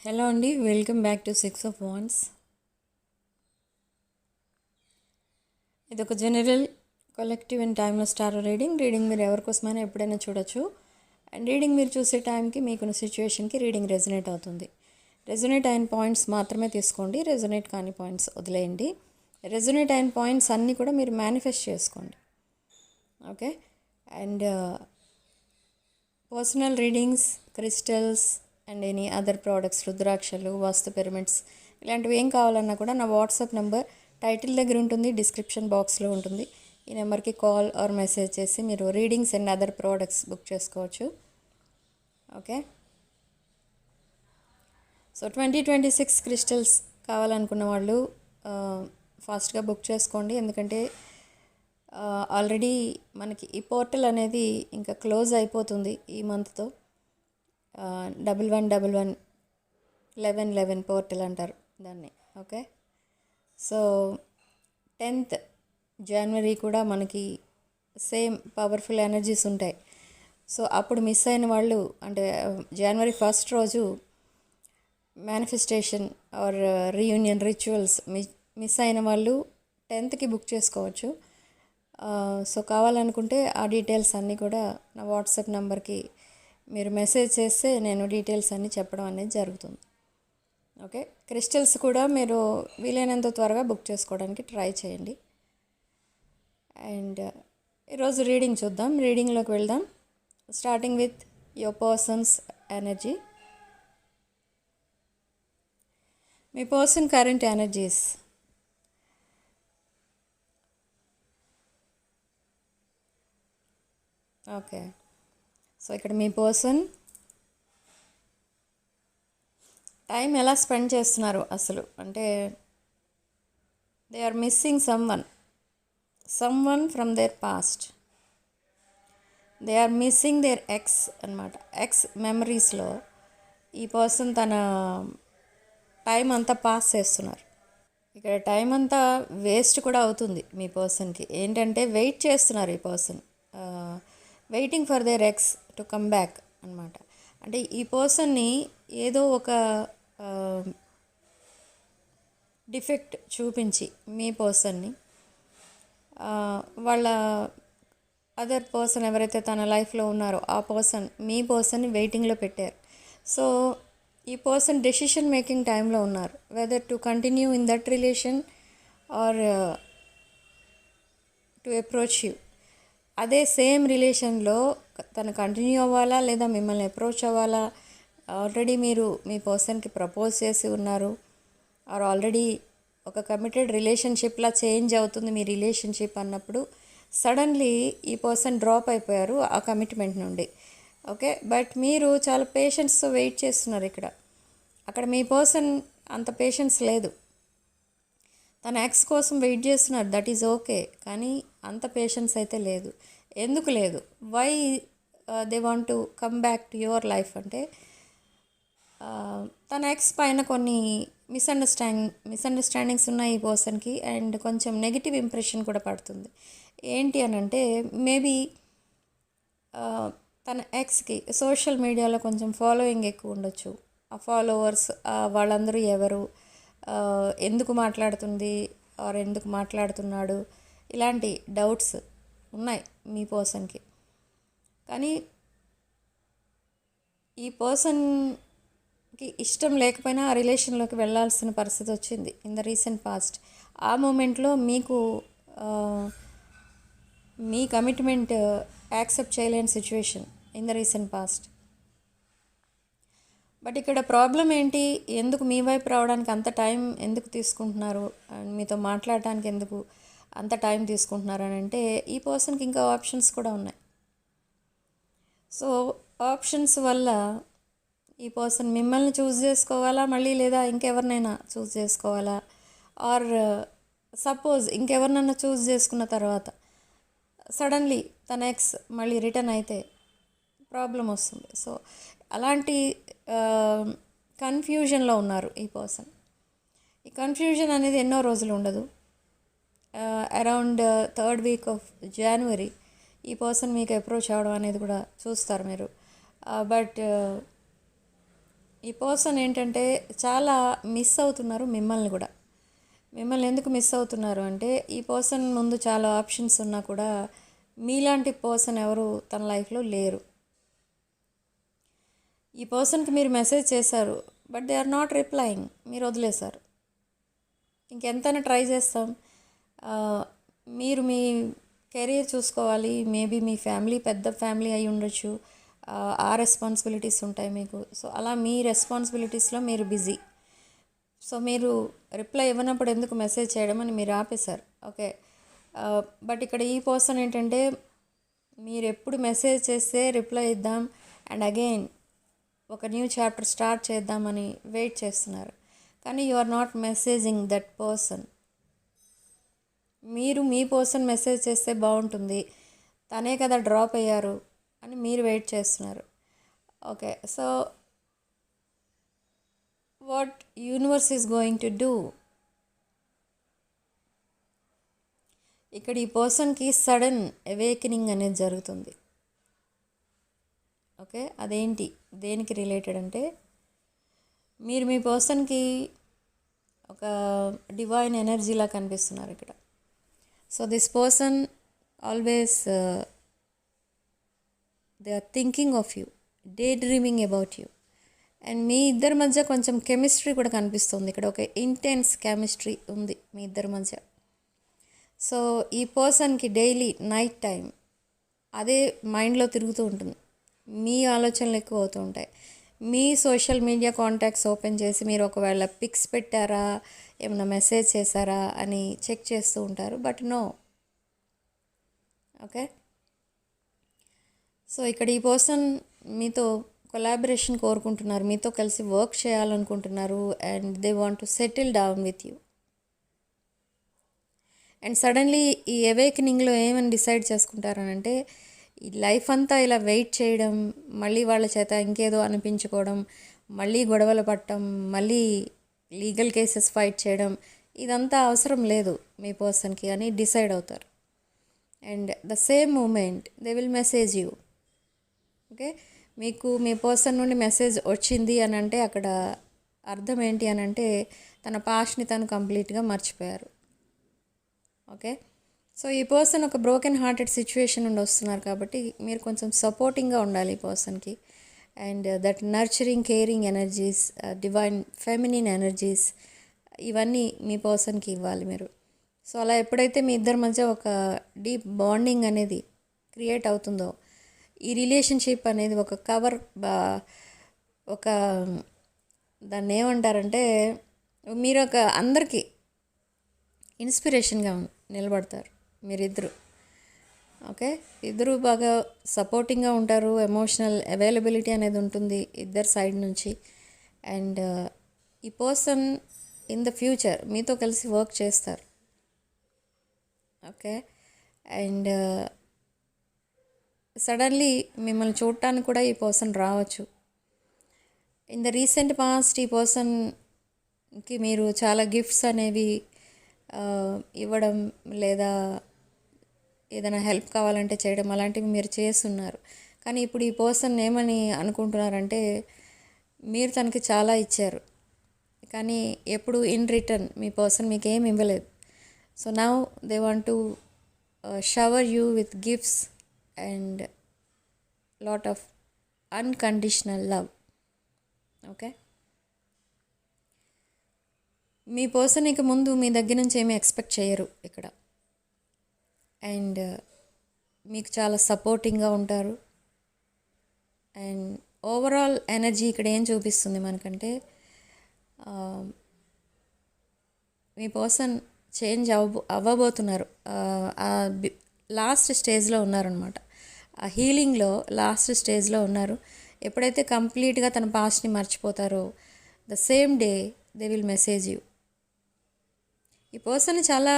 Hello అండి, welcome back to 6 of Wands. ఇది ఒక general collective and timeless tarot reading మీరు ఎవరికోసమైనా ఎప్పుడైనా చూడొచ్చు. అండ్ రీడింగ్ మీరు చూసే టైంకి మీకున్న సిచ్యువేషన్కి రీడింగ్ రెజొనేట్ అవుతుంది. రెజొనేట్ అయిన పాయింట్స్ మాత్రమే తీసుకోండి, రెజొనేట్ కాని పాయింట్స్ వదిలేయండి. రెజొనేట్ అయిన పాయింట్స్ అన్నీ కూడా మీరు మేనిఫెస్ట్ చేసుకోండి. Okay. And personal readings, crystals and any other products, రుద్రాక్షలు, వాస్తు పిరమిడ్స్ ఇలాంటివి ఏం కావాలన్నా కూడా నా వాట్సాప్ నెంబర్ టైటిల్ దగ్గర ఉంటుంది, డిస్క్రిప్షన్ బాక్స్లో ఉంటుంది. ఈ నెంబర్కి కాల్ ఆర్ మెసేజ్ చేసి మీరు readings and other products book చేసుకోవచ్చు. ఓకే. సో 2026 క్రిస్టల్స్ కావాలనుకున్న వాళ్ళు ఫాస్ట్గా బుక్ చేసుకోండి. ఎందుకంటే ఆల్రెడీ మనకి ఈ పోర్టల్ అనేది ఇంకా క్లోజ్ అయిపోతుంది ఈ మంత్తో. 1111 పోర్టల్ అంటారు దాన్ని. ఓకే. సో 10th జనవరి కూడా మనకి సేమ్ పవర్ఫుల్ ఎనర్జీస్ ఉంటాయి. సో అప్పుడు మిస్ అయిన వాళ్ళు, అంటే జనవరి 1st రోజు manifestation are reunion rituals miss అయిన వాళ్ళు 10th బుక్ చేసుకోవచ్చు. సో కావాలనుకుంటే ఆ డీటెయిల్స్ అన్నీ కూడా నా వాట్సాప్ నెంబర్కి మీరు మెసేజ్ చేస్తే నేను డీటెయిల్స్ అన్నీ చెప్పడం అనేది జరుగుతుంది. ఓకే. క్రిస్టల్స్ కూడా మీరు వీలైనంత త్వరగా బుక్ చేసుకోవడానికి ట్రై చేయండి. అండ్ ఈరోజు రీడింగ్ చూద్దాం. రీడింగ్లోకి వెళ్దాం. Starting with your persons energy. మీ person current energies. Okay. So ఇక్కడ మీ పర్సన్ టైం ఎలా స్పెండ్ చేస్తున్నారు అసలు అంటే they are missing someone from their past. They are missing their ex అనమాట. ఎక్స్ మెమరీస్లో ఈ పర్సన్ తన టైం అంతా పాస్ చేస్తున్నారు. ఇక్కడ టైం అంతా వేస్ట్ కూడా అవుతుంది మీ పర్సన్కి. ఏంటంటే వెయిట్ చేస్తున్నారు ఈ person, waiting for their X to come back అనమాట. అంటే ఈ పర్సన్ని ఏదో ఒక డిఫెక్ట్ చూపించి మీ పర్సన్ని వాళ్ళ అదర్ పర్సన్ ఎవరైతే తన లైఫ్లో ఉన్నారో ఆ పర్సన్ మీ పర్సన్ని వెయిటింగ్లో పెట్టారు. సో ఈ పర్సన్ డెసిషన్ మేకింగ్ టైంలో ఉన్నారు, whether to continue in that relation or to approach you. అదే సేమ్ రిలేషన్లో తను కంటిన్యూ అవ్వాలా లేదా మిమ్మల్ని అప్రోచ్ అవ్వాలా. ఆల్రెడీ మీరు మీ పర్సన్కి ప్రపోజ్ చేసి ఉన్నారు, ఆర్ ఆల్రెడీ ఒక కమిటెడ్ రిలేషన్షిప్లా చేంజ్ అవుతుంది మీ రిలేషన్షిప్ అన్నప్పుడు సడన్లీ ఈ పర్సన్ డ్రాప్ అయిపోయారు ఆ కమిట్మెంట్ నుండి. ఓకే. బట్ మీరు చాలా పేషెన్స్తో వెయిట్ చేస్తున్నారు ఇక్కడ. అక్కడ మీ పర్సన్ అంత పేషెన్స్ లేదు, తన ఎక్స్ కోసం వెయిట్ చేస్తున్నారు, దట్ ఈజ్ ఓకే. కానీ అంత పేషెన్స్ అయితే లేదు. ఎందుకు లేదు? Why they want to come back to your life అంటే తన ఎక్స్ పైన కొన్ని మిస్అండర్స్టాండింగ్స్ ఉన్నాయి ఈ పర్సన్కి. అండ్ కొంచెం నెగిటివ్ ఇంప్రెషన్ కూడా పడుతుంది. ఏంటి అని అంటే మేబీ తన ఎక్స్కి సోషల్ మీడియాలో కొంచెం ఫాలోయింగ్ ఎక్కువ ఉండొచ్చు. ఆ ఫాలోవర్స్ వాళ్ళందరూ ఎవరు, ఎందుకు మాట్లాడుతుంది ఆర్ ఎందుకు మాట్లాడుతున్నాడు, ఇలాంటి డౌట్స్ ఉన్నాయి మీ పర్సన్కి. కానీ ఈ పర్సన్కి ఇష్టం లేకపోయినా ఆ రిలేషన్లోకి వెళ్ళాల్సిన పరిస్థితి వచ్చింది ఇన్ ద రీసెంట్ పాస్ట్. ఆ మూమెంట్లో మీకు మీ కమిట్మెంట్ యాక్సెప్ట్ చేయలేని situation in the recent past. But ఇక్కడ ప్రాబ్లం ఏంటి, ఎందుకు మీ వైపు రావడానికి అంత టైం ఎందుకు తీసుకుంటున్నారు, అండ్ మీతో మాట్లాడటానికి ఎందుకు అంత టైం తీసుకుంటున్నారు అని అంటే ఈ పర్సన్కి ఇంకా ఆప్షన్స్ కూడా ఉన్నాయి. సో ఆప్షన్స్ వల్ల ఈ పర్సన్ మిమ్మల్ని చూస్ చేసుకోవాలా మళ్ళీ, లేదా ఇంకెవరినైనా చూస్ చేసుకోవాలా, ఆర్ సపోజ్ ఇంకెవరినైనా చూస్ చేసుకున్న తర్వాత సడన్లీ తన ఎక్స్ మళ్ళీ రిటర్న్ అయితే ప్రాబ్లం వస్తుంది. సో అలాంటి కన్ఫ్యూజన్లో ఉన్నారు ఈ పర్సన్. ఈ కన్ఫ్యూజన్ అనేది ఎన్నో రోజులు ఉండదు. Around 3rd week of January ఈ పర్సన్ మీకు అప్రోచ్ అవ్వడం అనేది కూడా చూస్తారు మీరు. బట్ ఈ పర్సన్ ఏంటంటే చాలా మిస్ అవుతున్నారు మిమ్మల్ని కూడా. మిమ్మల్ని ఎందుకు మిస్ అవుతున్నారు అంటే ఈ పర్సన్ ముందు చాలా ఆప్షన్స్ ఉన్నా కూడా మీలాంటి పర్సన్ ఎవరు తన లైఫ్లో లేరు. ఈ పర్సన్కి మీరు మెసేజ్ చేశారు, but they are not replying. మీరు వదిలేశారు. ఇంకెంతైనా ట్రై చేస్తాం. ఆ, మీరు మీ కెరీర్ చూసుకోవాలి. మేబీ మీ ఫ్యామిలీ పెద్ద ఫ్యామిలీ అయి ఉండొచ్చు. ఆ రెస్పాన్సిబిలిటీస్ ఉంటాయి మీకు. సో అలా మీ రెస్పాన్సిబిలిటీస్లో మీరు బిజీ. సో మీరు రిప్లై ఇవ్వనప్పుడు ఎందుకు మెసేజ్ చేయడం అని మీరు ఆపేశారు. ఓకే, బట్ ఇక్కడ ఈ పర్సన్ ఏంటంటే మీరు ఎప్పుడు మెసేజ్ చేస్తే రిప్లై ఇద్దాం అండ్ అగైన్ ఒక న్యూ చాప్టర్ స్టార్ట్ చేద్దామని వెయిట్ చేస్తున్నారు. కానీ you are not messaging that person. మీరు మీ పర్సన్ మెసేజ్ చేస్తే బాగుంటుంది, తనే కదా డ్రాప్ అయ్యారు అని మీరు వెయిట్ చేస్తున్నారు. Okay, so what universe is going to do? ఇక్కడ ఈ పర్సన్కి సడన్ అవేకనింగ్ అనేది జరుగుతుంది. ఓకే, అదేంటి, దేనికి రిలేటెడ్ అంటే మీరు మీ పర్సన్కి ఒక డివైన్ ఎనర్జీలా కనిపిస్తున్నారు ఇక్కడ. So this person always they are thinking of you, day dreaming about you. And మీ ఇద్దరి మధ్య కొంచెం కెమిస్ట్రీ కూడా కనిపిస్తుంది ఇక్కడ. ఒక ఇంటెన్స్ కెమిస్ట్రీ ఉంది మీ ఇద్దరి మధ్య. సో ఈ పర్సన్కి డైలీ నైట్ టైం అదే మైండ్లో తిరుగుతూ ఉంటుంది. మీ ఆలోచనలు ఎక్కువ అవుతూ ఉంటాయి. మీ సోషల్ మీడియా కాంటాక్ట్స్ ఓపెన్ చేసి మీరు ఒకవేళ పిక్స్ పెట్టారా, ఏమైనా మెసేజ్ చేశారా అని చెక్ చేస్తూ ఉంటారు. But no. ఓకే, సో ఇక్కడ ఈ పర్సన్ మీతో కొలాబరేషన్ కోరుకుంటున్నారు, మీతో కలిసి వర్క్ చేయాలనుకుంటున్నారు and they want to settle down with you. And suddenly ఈ అవేకనింగ్లో ఏమని డిసైడ్ చేసుకుంటారనంటే ఈ లైఫ్ అంతా ఇలా వెయిట్ చేయడం, మళ్ళీ వాళ్ళ చేత ఇంకేదో అనిపించుకోవడం, మళ్ళీ గొడవలు పడటం, మళ్ళీ లీగల్ కేసెస్ ఫైట్ చేయడం, ఇదంతా అవసరం లేదు మీ పర్సన్కి అని డిసైడ్ అవుతారు. And the same moment they will message you. Okay, మీకు మీ పర్సన్ నుండి మెసేజ్ వచ్చింది అని అంటే అక్కడ అర్థం ఏంటి అని అంటే తన పాస్ట్ని తను కంప్లీట్గా మర్చిపోయారు. ఓకే, సో ఈ పర్సన్ ఒక బ్రోకెన్ హార్టెడ్ సిచ్యువేషన్ నుండి వస్తున్నారు కాబట్టి మీరు కొంచెం సపోర్టింగ్గా ఉండాలి ఈ పర్సన్కి. And that nurturing, caring energies, divine feminine energies, ఇవన్నీ మీ పర్సన్కి ఇవ్వాలి మీరు. సో అలా ఎప్పుడైతే మీ ఇద్దరి మధ్య ఒక డీప్ బాండింగ్ అనేది క్రియేట్ అవుతుందో ఈ రిలేషన్షిప్ అనేది ఒక కవర్, ఒక దాన్ని ఏమంటారంటే మీరు ఒక అందరికీ ఇన్స్పిరేషన్గా నిలబడతారు మీరిద్దరు. ఓకే, ఇద్దరు బాగా సపోర్టింగ్గా ఉంటారు. ఎమోషనల్ అవైలబిలిటీ అనేది ఉంటుంది ఇద్దరు సైడ్ నుంచి. అండ్ ఈ పర్సన్ ఇన్ ద ఫ్యూచర్ మీతో కలిసి వర్క్ చేస్తారు. ఓకే, అండ్ సడన్లీ మిమ్మల్ని చూడటానికి కూడా ఈ పర్సన్ రావచ్చు. ఇన్ ద రీసెంట్ పాస్ట్ ఈ పర్సన్కి మీరు చాలా గిఫ్ట్స్ అనేవి ఇవ్వడం లేదా ఏదైనా హెల్ప్ కావాలంటే చేయడం అలాంటివి మీరు చేస్తున్నారు. కానీ ఇప్పుడు ఈ పర్సన్ ఏమని అనుకుంటున్నారంటే మీరు తనకి చాలా ఇచ్చారు, కానీ ఎప్పుడు ఇన్ రిటర్న్ మీ పర్సన్ మీకు ఏమి ఇవ్వలేదు. So now they want to shower you with gifts and lot of unconditional love. Okay, me person ఇక ముందు మీ దగ్గర నుంచి ఏమీ ఎక్స్పెక్ట్ చేయరు ఇక్కడ. అండ్ మీకు చాలా సపోర్టింగ్గా ఉంటారు. అండ్ ఓవరాల్ ఎనర్జీ ఇక్కడ ఏం చూపిస్తుంది మనకంటే మీ పర్సన్ చేంజ్ అవ్వబోతున్నారు. లాస్ట్ స్టేజ్లో ఉన్నారనమాట. ఆ హీలింగ్లో లాస్ట్ స్టేజ్లో ఉన్నారు. ఎప్పుడైతే కంప్లీట్గా తన పాస్ట్ని మర్చిపోతారో the same day they will message you. ఈ పర్సన్ చాలా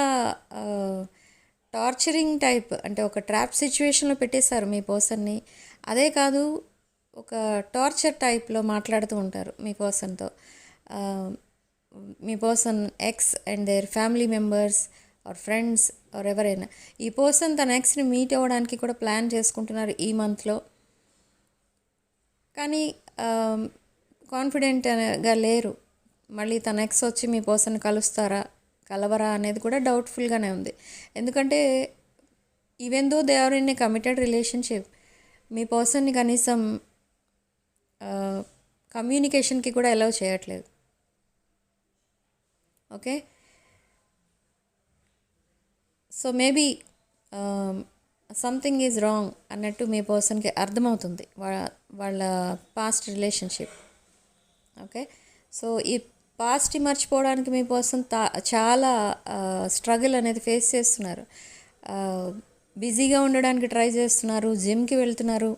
టార్చరింగ్ టైప్, అంటే ఒక ట్రాప్ సిచ్యువేషన్లో పెట్టేశారు మీ పర్సన్ని. అదే కాదు, ఒక టార్చర్ టైప్లో మాట్లాడుతూ ఉంటారు మీ పర్సన్తో. మీ person ex and their family members or friends or ఎవరైనా, ఈ పర్సన్ తన ఎక్స్ని మీట్ అవ్వడానికి కూడా ప్లాన్ చేసుకుంటున్నారు ఈ మంత్లో. కానీ కాన్ఫిడెంట్గా లేరు. మళ్ళీ తన ఎక్స్ వచ్చి మీ పర్సన్ కలవరా అనేది కూడా డౌట్ఫుల్గానే ఉంది. ఎందుకంటే even though they are in a committed relationship, మీ పర్సన్ని కనీసం కమ్యూనికేషన్కి కూడా అలౌ చేయట్లేదు. Okay, so maybe something is wrong అన్నట్టు మీ పర్సన్కి అర్థమవుతుంది వాళ్ళ పాస్ట్ రిలేషన్షిప్. ఓకే, సో ఈ పాస్ట్ మర్చిపోవడానికి మీ పర్సన్ చాలా స్ట్రగుల్ అనేది ఫేస్ చేస్తున్నారు. బిజీగా ఉండడానికి ట్రై చేస్తున్నారు, జిమ్కి వెళ్తున్నారు,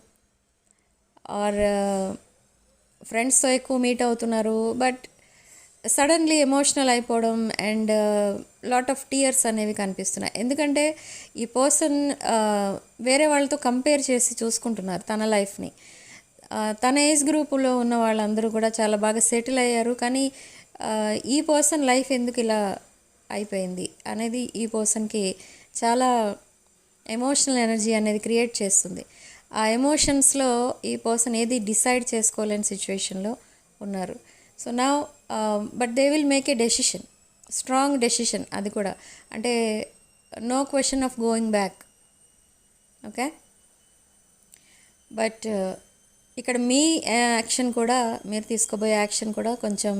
ఆర్ ఫ్రెండ్స్తో ఎక్కువ మీట్ అవుతున్నారు. బట్ సడన్లీ ఎమోషనల్ అయిపోవడం అండ్ లాట్ ఆఫ్ టీయర్స్ అనేవి కనిపిస్తున్నాయి. ఎందుకంటే ఈ పర్సన్ వేరే వాళ్ళతో కంపేర్ చేసి చూసుకుంటున్నారు తన లైఫ్ని. తన ఏజ్ గ్రూపులో ఉన్న వాళ్ళందరూ కూడా చాలా బాగా సెటిల్ అయ్యారు, కానీ ఈ పర్సన్ లైఫ్ ఎందుకు ఇలా అయిపోయింది అనేది ఈ పర్సన్కి చాలా ఎమోషనల్ ఎనర్జీ అనేది క్రియేట్ చేస్తుంది. ఆ ఎమోషన్స్లో ఈ పర్సన్ ఏది డిసైడ్ చేసుకోలేని సిచ్యువేషన్లో ఉన్నారు. సో నా but they will make a decision, strong decision. అది కూడా అంటే no question of going back. Okay, but ఇక్కడ మీ యాక్షన్ కూడా, మీరు తీసుకోబోయే యాక్షన్ కూడా కొంచెం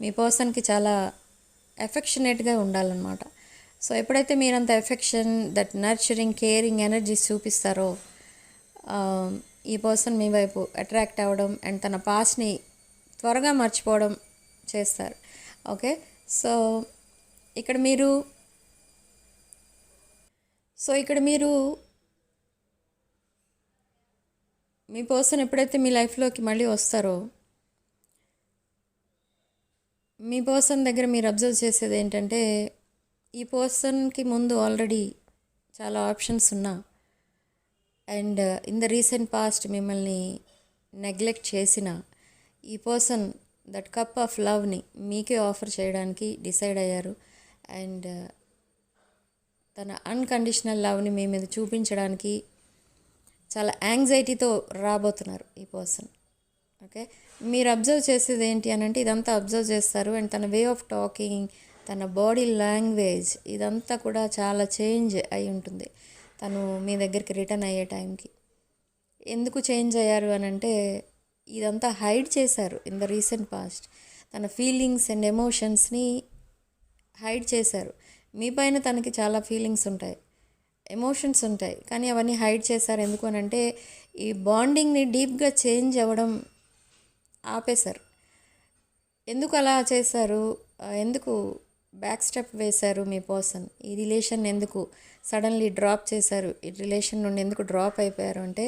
మీ పర్సన్కి చాలా ఎఫెక్షనేట్గా ఉండాలన్నమాట. సో ఎప్పుడైతే మీరంత affection, that nurturing, caring energies చూపిస్తారో ఈ పర్సన్ మీ వైపు అట్రాక్ట్ అవ్వడం అండ్ తన పాస్ట్ని త్వరగా మర్చిపోవడం చేస్తారు. ఓకే, సో ఇక్కడ మీరు మీ పర్సన్ ఎప్పుడైతే మీ లైఫ్లోకి మళ్ళీ వస్తారో మీ పర్సన్ దగ్గర మీరు అబ్జర్వ్ చేసేది ఏంటంటే, ఈ పర్సన్కి ముందు ఆల్రెడీ చాలా ఆప్షన్స్ ఉన్నా and in the recent past మిమ్మల్ని నెగ్లెక్ట్ చేసిన ఈ పర్సన్ దట్ కప్ ఆఫ్ లవ్ని మీకే ఆఫర్ చేయడానికి డిసైడ్ అయ్యారు. అండ్ తన అన్కండిషనల్ లవ్ని మీ మీద చూపించడానికి చాలా యాంగ్జైటీతో రాబోతున్నారు ఈ పర్సన్. ఓకే, మీరు అబ్జర్వ్ చేసేది ఏంటి అని అంటే ఇదంతా అబ్జర్వ్ చేస్తారు. అండ్ తన వే ఆఫ్ టాకింగ్, తన బాడీ లాంగ్వేజ్, ఇదంతా కూడా చాలా చేంజ్ అయి ఉంటుంది తను మీ దగ్గరికి రిటర్న్ అయ్యే టైంకి. ఎందుకు చేంజ్ అయ్యారు అని అంటే ఇదంతా హైడ్ చేశారు ఇన్ ద రీసెంట్ పాస్ట్. తన ఫీలింగ్స్ అండ్ ఎమోషన్స్ని హైడ్ చేశారు. మీ పైన తనకి చాలా ఫీలింగ్స్ ఉంటాయి, ఎమోషన్స్ ఉంటాయి, కానీ అవన్నీ హైడ్ చేశారు. ఎందుకు అని అంటే ఈ బాండింగ్ని డీప్గా చేంజ్ అవ్వడం ఆపేశారు. ఎందుకు అలా చేశారు, ఎందుకు బ్యాక్ స్టెప్ వేశారు మీ పర్సన్, ఈ రిలేషన్ ఎందుకు సడన్లీ డ్రాప్ చేశారు, ఈ రిలేషన్ నుండి ఎందుకు డ్రాప్ అయిపోయారు అంటే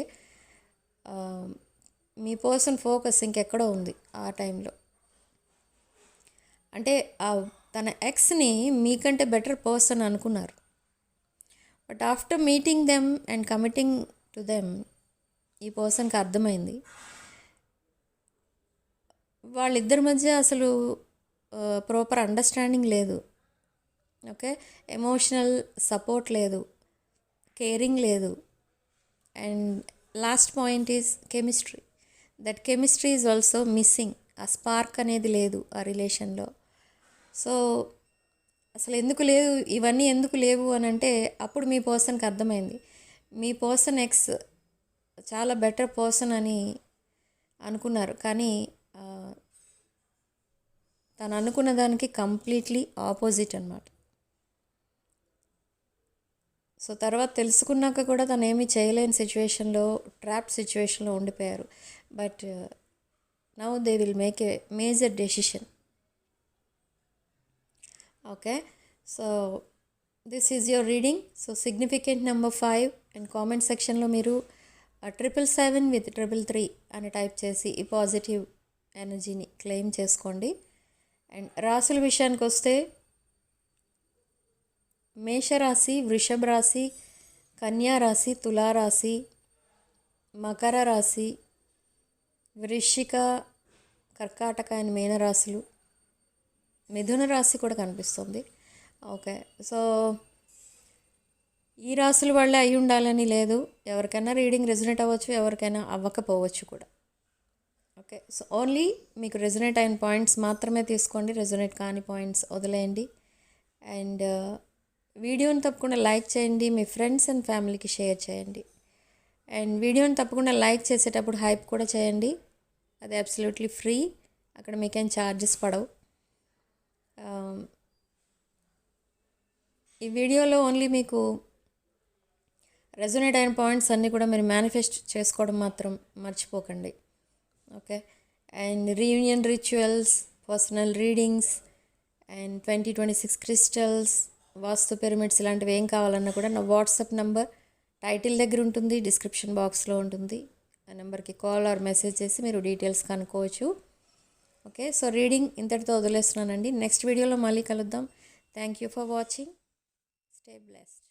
మీ పర్సన్ ఫోకస్ ఇంకెక్కడో ఉంది ఆ టైంలో. అంటే తన ఎక్స్ని మీకంటే బెటర్ పర్సన్ అనుకున్నారు. But after meeting them and committing to them ఈ పర్సన్కి అర్థమైంది వాళ్ళిద్దరి మధ్య అసలు ప్రాపర్ అండర్స్టాండింగ్ లేదు. ఓకే, ఎమోషనల్ సపోర్ట్ లేదు, కేరింగ్ లేదు, and last point is chemistry. That chemistry is also missing. ఆ స్పార్క్ అనేది లేదు ఆ రిలేషన్లో. సో అసలు ఎందుకు లేదు, ఇవన్నీ ఎందుకు లేవు అని అంటే అప్పుడు మీ పర్సన్కి అర్థమైంది మీ పర్సన్ ఎక్స్ చాలా బెటర్ పర్సన్ అని అనుకున్నారు, కానీ తను అనుకున్న దానికి కంప్లీట్లీ ఆపోజిట్ అన్నమాట. సో తర్వాత తెలుసుకున్నాక కూడా తను ఏమీ చేయలేని సిచ్యువేషన్లో, ట్రాప్ సిచ్యువేషన్లో ఉండిపోయారు. But now they will make a major decision. Okay, so this is your reading. So significant number 5 and comment సెక్షన్లో మీరు 777 with 333 అని టైప్ చేసి ఈ పాజిటివ్ ఎనర్జీని క్లెయిమ్ చేసుకోండి. అండ్ రాశుల విషయానికి వస్తే మేషరాశి, వృషభ రాశి, కన్యా రాశి, తులారాశి, మకర రాశి, వృశ్చిక, కర్కాటక అండ్ మీనరాశులు, మిథున రాశి కూడా కనిపిస్తుంది. ఓకే, సో ఈ రాశుల వాళ్ళే అయి ఉండాలని లేదు, ఎవరికైనా రీడింగ్ రెజొనేట్ అవ్వచ్చు, ఎవరికైనా అవ్వకపోవచ్చు కూడా. ఓకే, సో ఓన్లీ మీకు రెజొనేట్ అయిన పాయింట్స్ మాత్రమే తీసుకోండి, రెజొనేట్ కాని పాయింట్స్ వదిలేయండి. అండ్ వీడియోని తప్పకుండా లైక్ చేయండి, మీ ఫ్రెండ్స్ అండ్ ఫ్యామిలీకి షేర్ చేయండి. అండ్ వీడియోని తప్పకుండా లైక్ చేసేటప్పుడు హైప్ కూడా చేయండి, అది అబ్సల్యూట్లీ ఫ్రీ, అక్కడ మీకేం ఛార్జెస్ పడవు. ఈ వీడియోలో ఓన్లీ మీకు రెజొనేట్ అయిన పాయింట్స్ అన్నీ కూడా మీరు మేనిఫెస్ట్ చేసుకోవడం మాత్రం మర్చిపోకండి. Okay, and reunion rituals, personal readings and 2026 crystals, vastu pyramids ఇలాంటివి ఏం కావాలన్నా కూడా నా వాట్సాప్ నంబర్ టైటిల్ దగ్గర ఉంటుంది, డిస్క్రిప్షన్ బాక్స్లో ఉంటుంది. ఆ నెంబర్కి కాల్ ఆర్ మెసేజ్ చేసి మీరు డీటెయిల్స్ కనుక్కోవచ్చు. ఓకే, సో రీడింగ్ ఇంతటితో వదిలేస్తున్నానండి. నెక్స్ట్ వీడియోలో మళ్ళీ కలుద్దాం. Thank you for watching. Stay blessed.